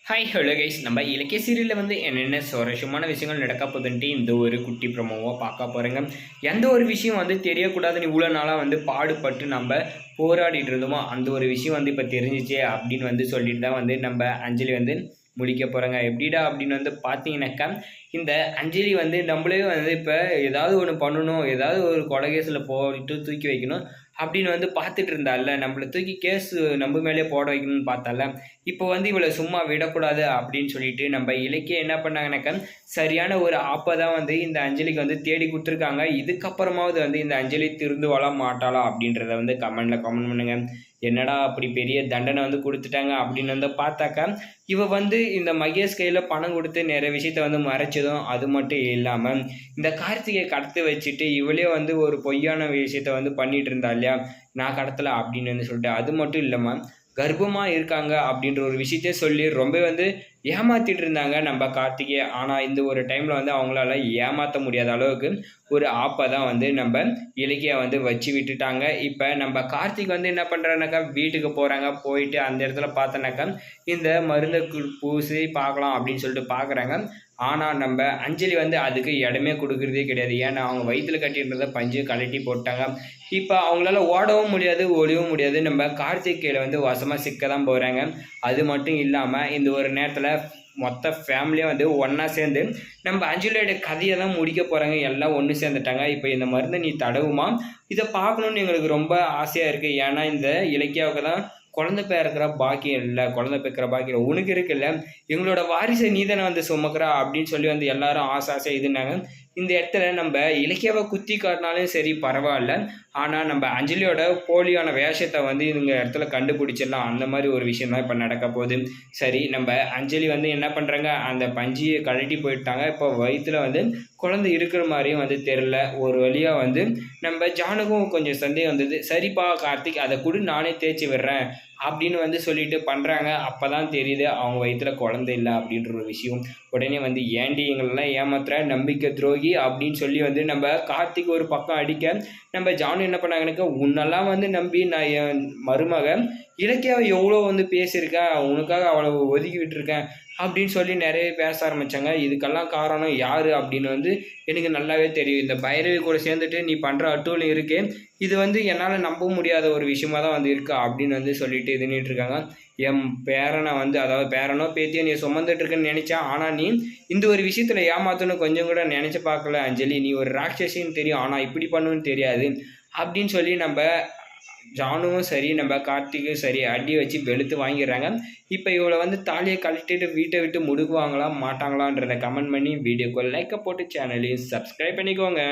Hi hello guys, நம்ம இலக்கிய சீரியலில் வந்து என்னென்ன சுவாரஸ்யமான விஷயங்கள் நடக்க போகுதுன்ட்டு இந்த ஒரு குட்டி ப்ரமோவாக பார்க்க போகிறேங்க. எந்த ஒரு விஷயம் வந்து தெரியக்கூடாதுன்னு இவ்வளோ நாளாக வந்து பாடுபட்டு நம்ம போராடிட்டு இருந்தோமோ அந்த ஒரு விஷயம் வந்து இப்போ தெரிஞ்சிச்சு அப்படின்னு வந்து சொல்லிட்டு தான் வந்து நம்ம அஞ்சலி வந்து முடிக்க போகிறாங்க. எப்படிடா அப்படின்னு வந்து பார்த்தீங்கன்னாக்கா, இந்த அஞ்சலி வந்து நம்மளே வந்து இப்போ ஏதாவது ஒன்று பண்ணணும், ஏதாவது ஒரு கொலை கேஸில் போயிட்டு தூக்கி வைக்கணும் அப்படின்னு வந்து பார்த்துட்டு இருந்தால, நம்மளை தூக்கி கேஸ் நம்ம மேலே போட வைக்கணும்னு பார்த்தால, இப்போ வந்து இவளை சும்மா விடக்கூடாது அப்படின்னு சொல்லிட்டு நம்ம இலக்கியம் என்ன பண்ணாங்கனாக்கா, சரியான ஒரு ஆப்பை தான் வந்து இந்த அஞ்சலிக்கு வந்து தேடி கொடுத்துருக்காங்க. இதுக்கப்புறமாவது வந்து இந்த அஞ்சலி திருந்துவாளா மாட்டாளா அப்படின்றத வந்து கமெண்ட் பண்ணுங்க. என்னடா அப்படி பெரிய தண்டனை வந்து கொடுத்துட்டாங்க அப்படின்னு வந்து பார்த்தாக்கா, இவ வந்து இந்த மகேஷ் கையில் பணம் கொடுத்து நிறைய விஷயத்த வந்து மறைச்சதும் அது மட்டும் இல்லாமல் இந்த கார்த்திகை கடத்து வச்சுட்டு இவளே வந்து ஒரு பொய்யான விஷயத்த வந்து பண்ணிட்டு இருந்தா இல்லையா, நான் கடத்தலை அப்படின்னு வந்து சொல்லிட்டு, அது மட்டும் இல்லாமல் கர்ப்பமாக இருக்காங்க அப்படின்ற ஒரு விஷயத்தையே சொல்லி ரொம்ப வந்து ஏமாத்திட்டு இருந்தாங்க நம்ம கார்த்திகை. ஆனால் இந்த ஒரு டைமில் வந்து அவங்களால ஏமாற்ற முடியாத அளவுக்கு ஒரு ஆப்பை தான் வந்து நம்ம இலக்கியா வந்து வச்சு விட்டுட்டாங்க. இப்போ நம்ம கார்த்திக் வந்து என்ன பண்ணுறாருனாக்கா, வீட்டுக்கு போகிறாங்க. போயிட்டு அந்த இடத்துல பார்த்தோன்னாக்கா இந்த மருந்தை பூசி பார்க்கலாம் அப்படின்னு சொல்லிட்டு பார்க்குறாங்க. ஆனால் நம்ம அஞ்சலி வந்து அதுக்கு இடமே கொடுக்குறதே கிடையாது. ஏன்னா அவங்க வயிற்றில் கட்டியிருந்ததை பஞ்சு கழட்டி போட்டாங்க. இப்போ அவங்களால ஓடவும் முடியாது, ஒளியவும் முடியாது. நம்ம கார்த்திகையில் வந்து வசமாக சிக்க தான் போகிறாங்க. அது மட்டும் இல்லாமல் இந்த ஒரு நேரத்தில் மொத்த ஃபேமிலியாக வந்து ஒன்றா சேர்ந்து நம்ம அஞ்சலியோட கதையை தான் முடிக்க போகிறாங்க. எல்லாம் ஒன்று சேர்ந்துட்டாங்க. இப்போ இந்த மருந்தை நீ தடவுமா, இதை பார்க்கணுன்னு எங்களுக்கு ரொம்ப ஆசையாக இருக்குது. ஏன்னா இந்த இலக்கியாவுக்கு தான் குழந்தை பிறக்கிற பாக்கியம் இல்லை, குழந்தை பிறக்கிற பாக்கியம் உனக்கு இருக்குல்ல, எங்களோட வாரிசை நீதானே வந்து சுமக்கிறா அப்படின்னு சொல்லி வந்து எல்லாரும் ஆசை இதுனாங்க. இந்த இடத்துல நம்ம இலக்கியாவை குத்தி காட்டினாலும் சரி பரவாயில்ல, ஆனால் நம்ம அஞ்சலியோட போலியான வேஷத்தை வந்து இந்த இடத்துல கண்டுபிடிச்சிடலாம். அந்த மாதிரி ஒரு விஷயம் தான் இப்போ நடக்க போகுது. சரி, நம்ம அஞ்சலி வந்து என்ன பண்ணுறாங்க, அந்த பஞ்சியை கழட்டி போயிட்டாங்க. இப்போ வயிற்றுல வந்து குழந்தை இருக்கிற மாதிரியும் வந்து தெரில. ஒரு வழியாக வந்து நம்ம ஜானுக்கும் கொஞ்சம் சந்தேகம் வந்தது. சரிப்பா கார்த்திக், அதை கூட நானே தேய்ச்சி விடுறேன் அப்படின்னு வந்து சொல்லிட்டு பண்ணுறாங்க. அப்போ தான் தெரியுது அவங்க வயிற்றுல குழந்தை இல்லை அப்படின்ற ஒரு விஷயம். உடனே வந்து ஏண்டி எங்களெல்லாம் ஏமாத்துற நம்பிக்கை துரோகி அப்படின்னு சொல்லி வந்து நம்ம கார்த்திக் ஒரு பக்கம் அடிக்க, நம்ம ஜானு என்ன பண்ணாங்கன்னாக்கா, உன்னெல்லாம் வந்து நம்பி நான் என் மருமக இலக்கியாவை எவ்வளோ வந்து பேசியிருக்கேன், உனக்காக அவளை ஒதுக்கி விட்டுருக்கேன் அப்படின்னு சொல்லி நிறைய பேச ஆரம்பித்தாங்க. இதுக்கெல்லாம் காரணம் யார் அப்படின்னு வந்து எனக்கு நல்லாவே தெரியும். இந்த பைரவி கூட சேர்ந்துட்டு நீ பண்ணுற அட்டூழியம் இருக்கே, இது வந்து என்னால் நம்ப முடியாத ஒரு விஷயமா தான் வந்து இருக்கா அப்படின்னு வந்து சொல்லிட்டு இதுன்னுட்டு இருக்காங்க. என் பேரனை வந்து, அதாவது பேரனோ பேத்தியோ நீ சுமந்துட்டு இருக்குன்னு நினச்சா, ஆனால் நீ இந்த ஒரு விஷயத்தில் ஏமாத்தணும் கொஞ்சம் கூட நினச்சி பார்க்கல அஞ்சலி. நீ ஒரு ராட்சசின்னு தெரியும், ஆனால் இப்படி பண்ணுன்னு தெரியாது அப்படின்னு சொல்லி நம்ம ஜானுவும் சரி நம்ம கார்த்திக்கும் சரி அடி வச்சு வெளுத்து வாங்கிடுறாங்க. இப்போ இவளை வந்து தாலியை கழட்டிட்டு வீட்டை விட்டு முடுக்குவாங்களா மாட்டாங்களான்றதை கமெண்ட் பண்ணி வீடியோக்கு லைக்கை போட்டு சேனலையும் சப்ஸ்கிரைப் பண்ணிக்கோங்க.